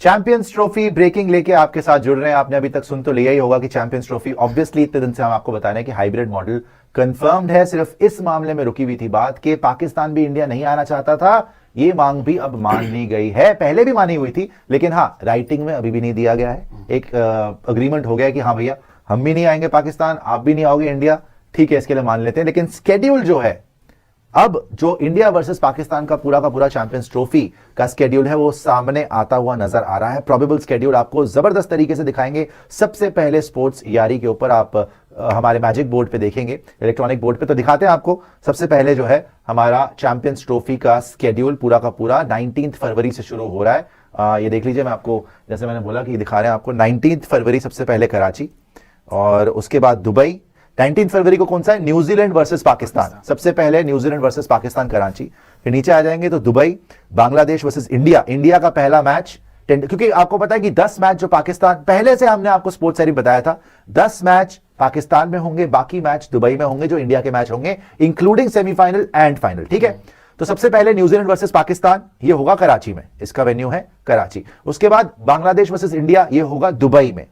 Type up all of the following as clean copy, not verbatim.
Champions trophy breaking लेके आपके साथ जुड़ रहे हैं। आपने अभी तक सुन तो लिया ही होगा कि चैंपियंस ट्रॉफी ऑब्वियसली इतने दिन से हम आपको बता रहे हैं कि हाइब्रिड मॉडल कंफर्म्ड है। सिर्फ इस मामले में रुकी हुई थी बात कि पाकिस्तान भी इंडिया नहीं आना चाहता था। ये मांग भी अब मान ली गई है, पहले भी मानी हुई थी, लेकिन हाँ राइटिंग में अभी भी नहीं दिया गया है। एक अग्रीमेंट हो गया कि हाँ भैया हम भी नहीं आएंगे पाकिस्तान, आप भी नहीं आओगे इंडिया, ठीक है इसके लिए मान लेते हैं। लेकिन स्केड्यूल जो है, अब जो इंडिया वर्सेस पाकिस्तान का पूरा चैंपियंस ट्रॉफी का स्केड्यूल है वो सामने आता हुआ नजर आ रहा है। प्रोबेबल स्केड्यूल आपको जबरदस्त तरीके से दिखाएंगे। सबसे पहले स्पोर्ट्स यारी के ऊपर आप हमारे मैजिक बोर्ड पे देखेंगे, इलेक्ट्रॉनिक बोर्ड पे, तो दिखाते हैं आपको। सबसे पहले जो है हमारा चैंपियंस ट्रॉफी का स्केड्यूल पूरा का पूरा 19 फरवरी से शुरू हो रहा है। ये देख लीजिए, मैं आपको जैसे मैंने बोला कि दिखा रहे हैं आपको 19 फरवरी सबसे पहले कराची, और उसके बाद दुबई। 19 फरवरी को कौन सा है? New Zealand versus Pakistan. सबसे पहले न्यूजीलैंड वर्सेस पाकिस्तान कराची, फिर नीचे आ जाएंगे तो Dubai, Bangladesh versus India. India का पहला मैच, क्योंकि आपको पता है कि 10 मैच जो पाकिस्तान, पहले से हमने आपको स्पोर्ट्स सीरीज बताया था, 10 मैच पाकिस्तान में होंगे, बाकी मैच दुबई में होंगे जो इंडिया के मैच होंगे, इंक्लूडिंग सेमीफाइनल एंड फाइनल। ठीक है, तो सबसे पहले न्यूजीलैंड वर्सेस पाकिस्तान, ये होगा कराची में, इसका वेन्यू है कराची। उसके बाद बांग्लादेश वर्सेस इंडिया, ये होगा दुबई में।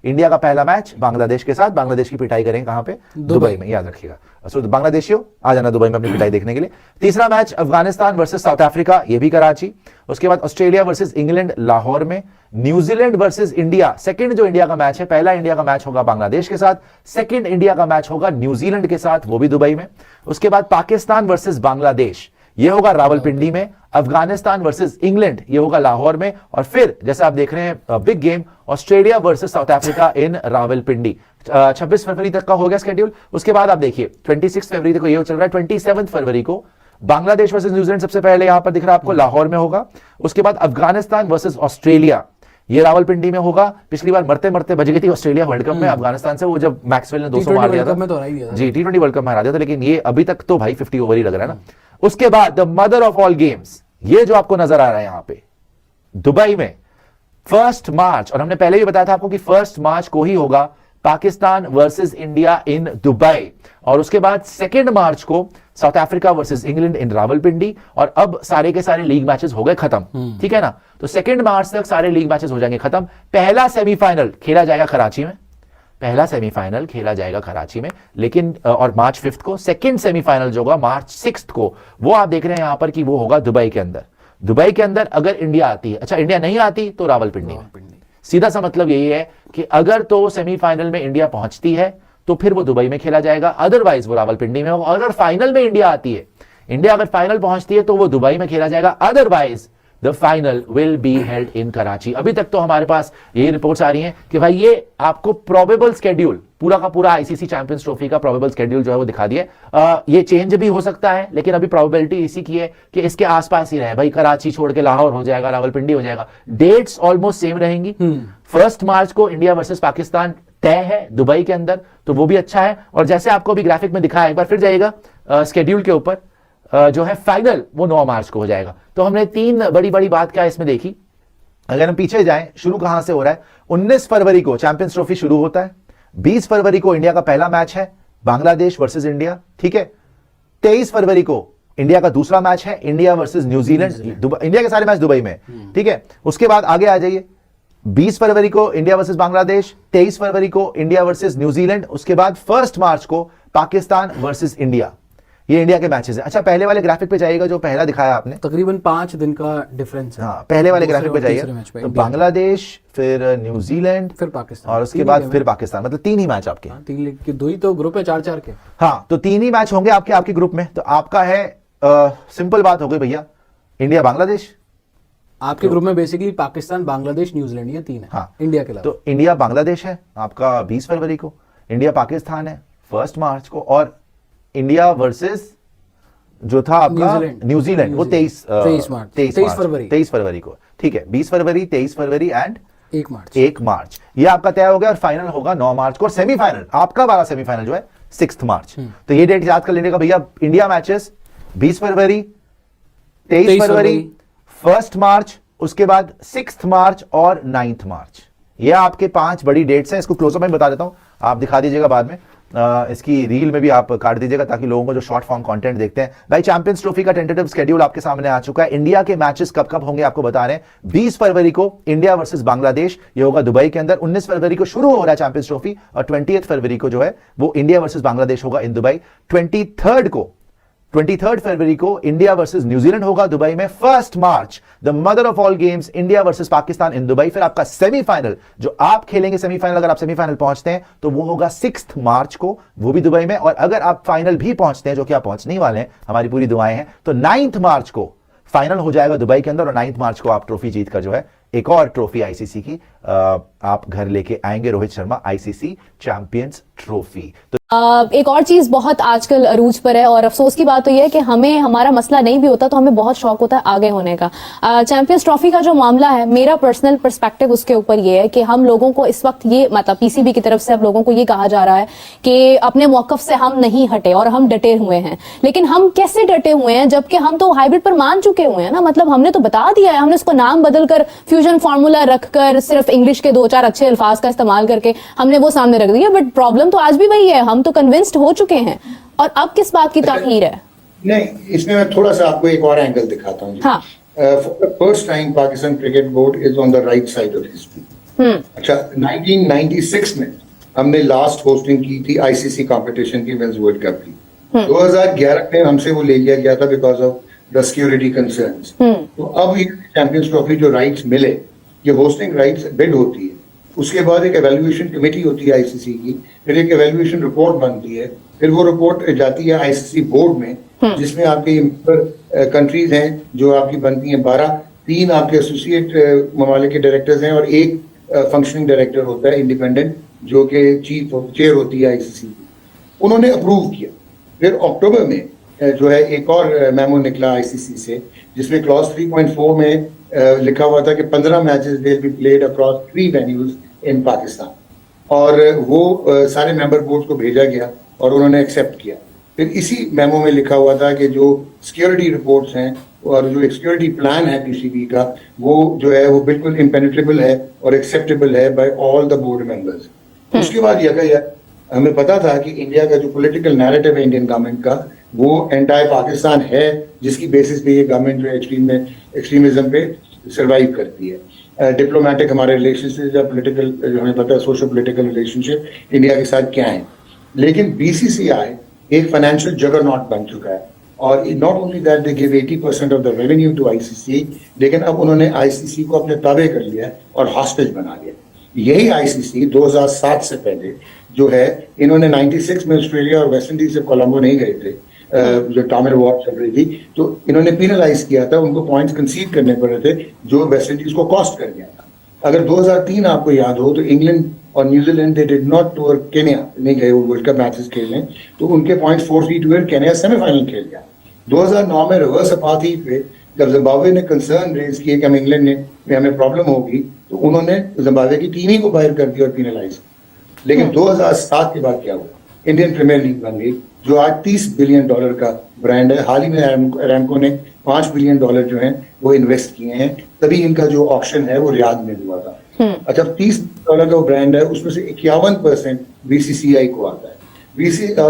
इंडिया का पहला मैच बांग्लादेश के साथ, बांग्लादेश की पिटाई करेंगे कहां पे? दुबई में, याद रखिएगा। सो बांग्लादेशियों आ जाना दुबई में अपनी पिटाई देखने के लिए। तीसरा match Afghanistan versus south Africa, ये भी कराची। उसके बाद ऑस्ट्रेलिया वर्सेस इंग्लैंड लाहौर में। न्यूजीलैंड वर्सेस इंडिया, सेकंड जो इंडिया का मैच है, पहला इंडिया का मैच होगा बांग्लादेश के साथ, सेकंड इंडिया का मैच होगा न्यूजीलैंड के साथ, वो भी दुबई में। उसके बाद पाकिस्तान वर्सेस बांग्लादेश, ये होगा रावलपिंडी में। अफगानिस्तान वर्सेस इंग्लैंड, ये होगा लाहौर में। और फिर जैसे आप देख रहे हैं big game, Australia versus south Africa in Rawalpindi. 26 फरवरी तक का हो गया स्केड्यूल। उसके बाद आप देखिए 26 फरवरी तक ये चल रहा है। 27 फरवरी को बांग्लादेश वर्सेस न्यूजीलैंड सबसे पहले यहां पर दिख रहा है आपको, लाहौर में होगा। उसके बाद अफगानिस्तान वर्सेस ऑस्ट्रेलिया, ये रावलपिंडी में होगा। पिछली बार मरते मरते बच गई थी ऑस्ट्रेलिया वर्ल्ड कप में अफगानिस्तान से, वो जब मैक्सवेल ने 200 मार दिया था जी, T20 वर्ल्ड कप में हरा दिया था। लेकिन ये अभी तक तो भाई 50 ओवर ही लग रहा है ना। उसके बाद the mother of all games, ये जो आपको नजर आ रहा है यहां पे दुबई में, 1 मार्च, और हमने पहले भी बताया था आपको कि 1 मार्च को ही होगा Pakistan versus India in Dubai. और उसके बाद 2 मार्च को south Africa versus England in Rawalpindi. और अब सारे के सारे लीग मैचेस हो गए खत्म, ठीक है ना। तो 2 मार्च तक सारे लीग मैचेस हो जाएंगे खत्म। पहला सेमीफाइनल खेला जाएगा कराची में, पहला सेमीफाइनल खेला जाएगा कराची में, लेकिन और मार्च 5 को। सेकंड सेमीफाइनल जो होगा मार्च 6 को, वो आप देख रहे हैं यहां पर कि वो होगा दुबई के अंदर। दुबई के अंदर अगर इंडिया आती है, अच्छा इंडिया नहीं आती तो रावलपिंडी में। सीधा सा मतलब यही है कि अगर तो सेमीफाइनल में इंडिया पहुंचती है तो फिर वो दुबई में खेला जाएगा, अदरवाइज वो रावलपिंडी में होगा। अगर फाइनल में इंडिया आती है, इंडिया अगर फाइनल पहुंचती है तो वो दुबई में खेला जाएगा, otherwise the final will be held in Karachi. अभी तक तो हमारे पास ये रिपोर्ट्स आ रही हैं कि भाई ये आपको प्रोबेबल स्केड्यूल, पूरा का पूरा आईसीसी चैंपियंस ट्रॉफी का प्रोबेबल स्केड्यूल जो है वो दिखा दिया। ये चेंज भी हो सकता है, लेकिन अभी प्रोबेबिलिटी इसी की है कि इसके आसपास ही रहे भाई। कराची छोड़ के लाहौर हो जाएगा, रावलपिंडी हो जाएगा, डेट्स ऑलमोस्ट सेम रहेंगी। 1 मार्च को इंडिया वर्सेस पाकिस्तान तय है दुबई के अंदर, तो वो भी अच्छा है। और जैसे आपको अभी ग्राफिक में दिखाया, एक बार फिर जाइएगा स्केड्यूल के ऊपर, जो है फाइनल वो 9 मार्च को हो जाएगा। तो हमने 3 बड़ी बड़ी बात क्या इसमें देखी। अगर हम पीछे जाएं, शुरू कहां से हो रहा है? 19 फरवरी को चैंपियंस ट्रॉफी शुरू होता है। 20 फरवरी को इंडिया का पहला मैच है बांग्लादेश वर्सेस इंडिया, ठीक है। 23 फरवरी को इंडिया का दूसरा मैच है इंडिया वर्सेस न्यूजीलैंड। इंडिया के सारे मैच दुबई में, ठीक है। उसके बाद आगे आ जाइए, 20 फरवरी को इंडिया वर्सेस बांग्लादेश, 23 फरवरी को इंडिया वर्सेस न्यूजीलैंड। उसके बाद 1 मार्च को पाकिस्तान वर्सेस इंडिया। ये इंडिया के मैचेस है। अच्छा पहले वाले ग्राफिक पे जाइएगा जो पहला दिखाया आपने, तकरीबन 5 दिन का डिफरेंस है। हाँ, पहले वाले ग्राफिक पे जाइए तो बांग्लादेश, फिर न्यूजीलैंड, फिर पाकिस्तान, और उसके बाद फिर पाकिस्तान। मतलब 3 ही मैच आपके। 3 के 2 ही तो ग्रुप है, 4-4 के। हाँ, तो 3 ही मैच होंगे आपके ग्रुप में। तो आपका है सिंपल बात हो गई भैया, इंडिया बांग्लादेश। आपके ग्रुप में बेसिकली पाकिस्तान, बांग्लादेश, न्यूजीलैंड, ये 3 है। हाँ, इंडिया के अलावा तो इंडिया बांग्लादेश है आपका 20 फरवरी को, इंडिया पाकिस्तान है 1 मार्च को, और इंडिया वर्सेस जो था आपका न्यूजीलैंड वो 23 फरवरी को, ठीक है। 20 फरवरी, 23 फरवरी एंड 1 मार्च ये आपका तय हो गया। और फाइनल होगा 9 मार्च को, और सेमीफाइनल आपका वाला सेमीफाइनल जो है 6 मार्च। तो ये डेट याद कर लेने का भैया। इंडिया मैचेस 20 फरवरी, 23 फरवरी, 1 मार्च, उसके बाद 6 मार्च और 9 मार्च। ये आपके 5 बड़ी डेट्स हैं। इसको क्लोजअप में बता देता हूं, आप दिखा दीजिएगा बाद में। इसकी रील में भी आप काट दीजिएगा ताकि लोगों को जो शॉर्ट फॉर्म कंटेंट देखते हैं। भाई चैंपियंस ट्रॉफी का टेंटेटिव शेड्यूल आपके सामने आ चुका है। इंडिया के मैचेस कब कब होंगे आपको बता रहे हैं। 20 फरवरी को इंडिया वर्सेस बांग्लादेश, ये होगा दुबई के अंदर। 19 फरवरी को शुरू हो रहा है चैंपियंस ट्रॉफी और 20 फरवरी को जो है वो इंडिया वर्सेस बांग्लादेश होगा इन दुबई। 23 फरवरी को इंडिया वर्सेस न्यूजीलैंड होगा दुबई में। 1 March the mother of all games, India versus Pakistan in Dubai. फिर आपका सेमीफाइनल जो आप खेलेंगे, सेमीफाइनल अगर आप सेमीफाइनल पहुंचते हैं तो वो होगा 6 मार्च को, वो भी दुबई में। और अगर आप फाइनल भी पहुंचते हैं, जो कि आप पहुंचने ही वाले हैं, हमारी पूरी दुआएं हैं, तो 9 मार्च को फाइनल हो जाएगा दुबई के अंदर और 9 मार्च को आप ट्रॉफी जीतकर जो है एक और ट्रॉफी आईसीसी की आप घर लेके आएंगे। Rohit Sharma ICC champions trophy. तो एक और चीज बहुत आजकल अरूज पर है और अफसोस की बात तो यह है कि हमें हमारा मसला नहीं भी होता तो हमें बहुत शौक होता है आगे होने का। चैंपियंस ट्रॉफी का जो मामला है, मेरा पर्सनल पर्सपेक्टिव उसके ऊपर ये है कि हम लोगों को इस वक्त ये मतलब पीसीबी की तरफ से अब लोगों को ये कहा जा रहा है कि अपने मौकफ से हम नहीं हटे और हम डटे हुए हैं। लेकिन हम कैसे डटे हुए हैं जबकि हम तो हाइब्रिड पर मान चुके हुए हैं ना। मतलब हमने तो बता दिया है, हमने उसको नाम बदलकर फ्यूजन फार्मूला रखकर सिर्फ इंग्लिश के 2-4 अच्छे अल्फाज का इस्तेमाल करके हमने वो सामने रख दिया। बट प्रॉब्लम तो आज भी वही है, हम तो कन्विंस्ड हो चुके हैं। और अब किस बात की ताखीर है? नहीं, इसमें मैं थोड़ा सा आपको एक और एंगल दिखाता हूँ। हाँ। For the first time Pakistan cricket board is on the right side of history. अच्छा, 1996 में हमने लास्ट होस्टिंग की थी आईसीसी कंपटीशन की, मेंस वर्ल्ड कप की। 2011 में हमसे वो ले लिया गया था because of the security concerns. तो अब ये चैंपियंस ट्रॉफी जो राइट्स मिले, ये होस्टिंग राइट्स बिड होती है, उसके बाद एक एवेल्युएशन कमेटी होती है आईसीसी की, फिर एक एवेल्युएशन रिपोर्ट बनती है, फिर वो रिपोर्ट जाती है आईसीसी बोर्ड में, जिसमें आपके मेंबर कंट्रीज हैं जो आपकी बनती हैं 12, 3 आपके एसोसिएट ममालिक के डायरेक्टर्स हैं और एक फंक्शनिंग डायरेक्टर होता है इंडिपेंडेंट, जो कि चेयर होती है आईसीसी की। उन्होंने अप्रूव किया। फिर अक्टूबर में जो है एक और मेमो निकला आईसीसी से, जिसमें क्लॉज 3.4 में लिखा हुआ था कि 15 matches will be played across 3 venues in Pakistan. और वो सारे मेंबर बोर्ड को भेजा गया और उन्होंने एक्सेप्ट किया। फिर इसी मेमो में लिखा हुआ था कि जो सिक्योरिटी रिपोर्ट्स हैं और जो एक सिक्योरिटी प्लान है पीसीबी का, वो जो है वो बिल्कुल इम्पेनिट्रेबल है और एक्सेप्टेबल है by all the board members. उसके बाद यह हमें पता था कि इंडिया का जो पॉलिटिकल नैरेटिव है इंडियन गवर्नमेंट का, वो एंटायर पाकिस्तान है, जिसकी बेसिस पे ये गवर्नमेंट जो एक्सट्रीमिज्म पे सर्वाइव करती है। डिप्लोमेटिक हमारे रिलेशनशिप या पॉलिटिकल जो हमें पता है सोशल पॉलिटिकल रिलेशनशिप इंडिया के साथ क्या है। लेकिन बीसीसीआई एक फाइनेंशियल जगरनॉट बन चुका है और not only that they give 80% of the revenue to ICC, लेकिन अब उन्होंने आईसीसी को अपने ताबे कर लिया और हॉस्टेज बना लिया। यही आईसीसी 2007 से पहले जो है, इन्होंने 96 में ऑस्ट्रेलिया और वेस्ट इंडीज से कोलंबो नहीं गए थे, जो टामिल वॉर चल रही थी, तो इन्होंने पेनलाइज किया था, उनको पॉइंट्स कंसीड करने पड़े थे जो वेस्ट इंडीज को कॉस्ट कर गया था। अगर 2003 आपको याद हो तो इंग्लैंड और New Zealand they did not tour, Kenya नहीं गए वो वर्ल्ड कप मैचेस खेलने, तो उनके पॉइंट्स फोरफीट हुए, केन्या सेमीफाइनल खेल गया। 2009 में रिवर्स अपार्थाइड पे जब जिम्बाब्वे ने कंसर्न रेज किए कि हम इंग्लैंड में हमें प्रॉब्लम होगी, तो उन्होंने जिम्बाब्वे की टीम ही को बाहर कर दिया और पेनलाइज। लेकिन 2007 के बाद क्या हुआ? इंडियन प्रीमियर लीग बन गई, जो आज $30 बिलियन का ब्रांड है। हाल ही में अरामको ने $5 बिलियन जो है वो इन्वेस्ट किए हैं, तभी इनका जो ऑक्शन है वो रियाद में हुआ था। अच्छा, $30 बिलियन का ब्रांड है, उसमें से 51% बीसीसीआई को आता है।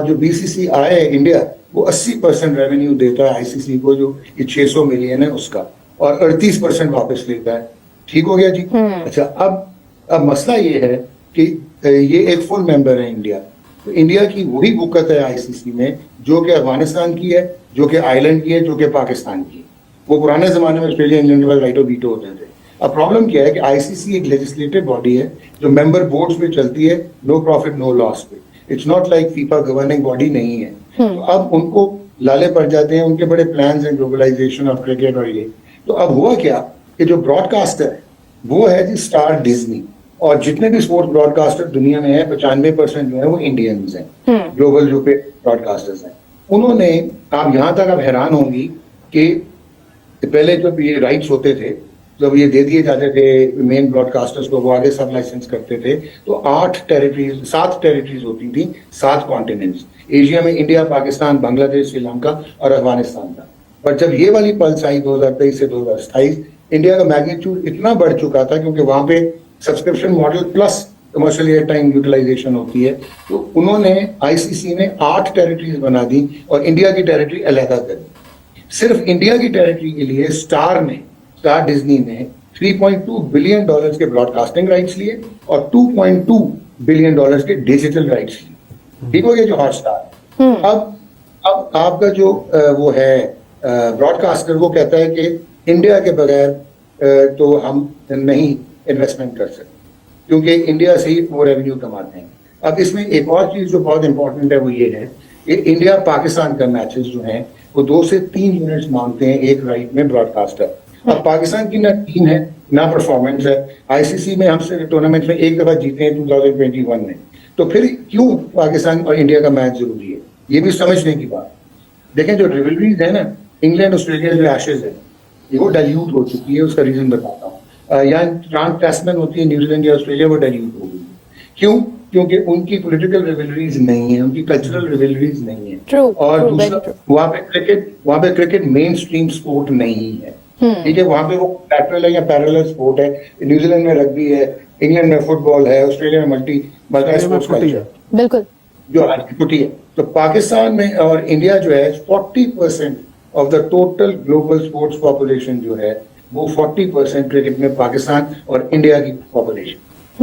जो बीसीसीआई है इंडिया, वो 80% रेवेन्यू देता है आईसीसी को, जो 600 मिलियन है उसका, और 38% वापस लेता है। ठीक हो गया जी। अच्छा, अब मसला ये है कि ये एक फुल मेंबर है इंडिया, तो इंडिया की वही बुकत है आईसीसी में जो कि अफगानिस्तान की है, जो कि आयरलैंड की है, जो कि पाकिस्तान की है। वो पुराने जमाने में ऑस्ट्रेलिया इंग्लैंड के पास राइट ऑफ वीटो होते थे। अब प्रॉब्लम क्या है कि आईसीसी एक लेजिस्लेटिव बॉडी है जो मेंबर बोर्ड्स पे चलती है, नो प्रॉफिट नो लॉस पे। It's not like FIFA governing body नहीं है। तो अब उनको लाले पड़ जाते हैं, उनके बड़े प्लान्स हैं ग्लोबलाइजेशन ऑफ क्रिकेट और ये। तो अब हुआ क्या कि जो ब्रॉडकास्टर है वो है जी स्टार डिज्नी, और जितने भी स्पोर्ट्स ब्रॉडकास्टर दुनिया में है 95% जो है वो इंडियंस हैं, ग्लोबल जो पे ब्रॉडकास्टर्स हैं। उन्होंने, आप यहाँ तक आप हैरान होंगी कि पहले जब ये राइट्स होते थे, जब ये दे दिए जाते थे मेन ब्रॉडकास्टर्स को, वो आगे सब लाइसेंस करते थे, तो 7 टेरिटरीज होती थी, 7 कॉन्टिनेंट्स। एशिया में इंडिया, पाकिस्तान, बांग्लादेश, श्रीलंका और अफगानिस्तान था। पर जब ये वाली पल्स आई 2023 से 2027, इंडिया का मैग्नीट्यूड इतना बढ़ चुका था क्योंकि वहां पे subscription model plus commercial air time utilisation होती है। तो उन्होंने आईसीसी ने 8 टेरिटरीज बना दी और इंडिया की टेरिटरी अलहदा कर दी। सिर्फ इंडिया की टेरिटरी के लिए स्टार डिज्नी ने $3.2 बिलियन के ब्रॉडकास्टिंग राइट्स लिए और $2.2 बिलियन के डिजिटल राइट्स लिए। ठीक हो गया जो हॉटस्टार है। अब आपका जो वो है ब्रॉडकास्टर, वो कहता है कि इंडिया के बगैर तो हम नहीं इन्वेस्टमेंट कर सकते, क्योंकि इंडिया से ही वो रेवेन्यू कमाते हैं। अब इसमें एक और चीज जो बहुत इंपॉर्टेंट है वो ये है कि इंडिया पाकिस्तान का मैचेस जो हैं वो 2 से 3 यूनिट्स मांगते हैं एक राइट में ब्रॉडकास्टर। अब पाकिस्तान की ना टीम है ना परफॉर्मेंस है। आईसीसी में हमसे टूर्नामेंट में एक दफा जीते हैं 2021 में, तो फिर क्यों पाकिस्तान और इंडिया का मैच जरूरी है, ये भी समझने की बात। देखें जो रिवलरीज है ना, इंग्लैंड ऑस्ट्रेलिया जो एशेज है ये वो डाइल्यूट हो चुकी है। उसका रीजन बताता हूँ। यहाँ टेस्टमैन होती है न्यूजीलैंड या ऑस्ट्रेलिया, वो डाइल्यूट हो गई। क्यों? क्योंकि उनकी पॉलिटिकल रिवलरीज नहीं है, उनकी कल्चरल रिवलरीज नहीं है। True, और true, दूसरा, very true. वहाँ पे क्रिकेट मेन स्ट्रीम स्पोर्ट नहीं है। ठीक है, वहाँ पे वो पैरेलल है या पैरेलल स्पोर्ट है। न्यूजीलैंड में रग्बी है, इंग्लैंड में फुटबॉल है, ऑस्ट्रेलिया में मल्टी स्पोर्ट्स कल्चर बिल्कुल जो फुटी है। तो पाकिस्तान में और इंडिया जो है 40% of the total global sports population जो है वो 40% क्रिकेट में पाकिस्तान और इंडिया की पॉपुलेशन।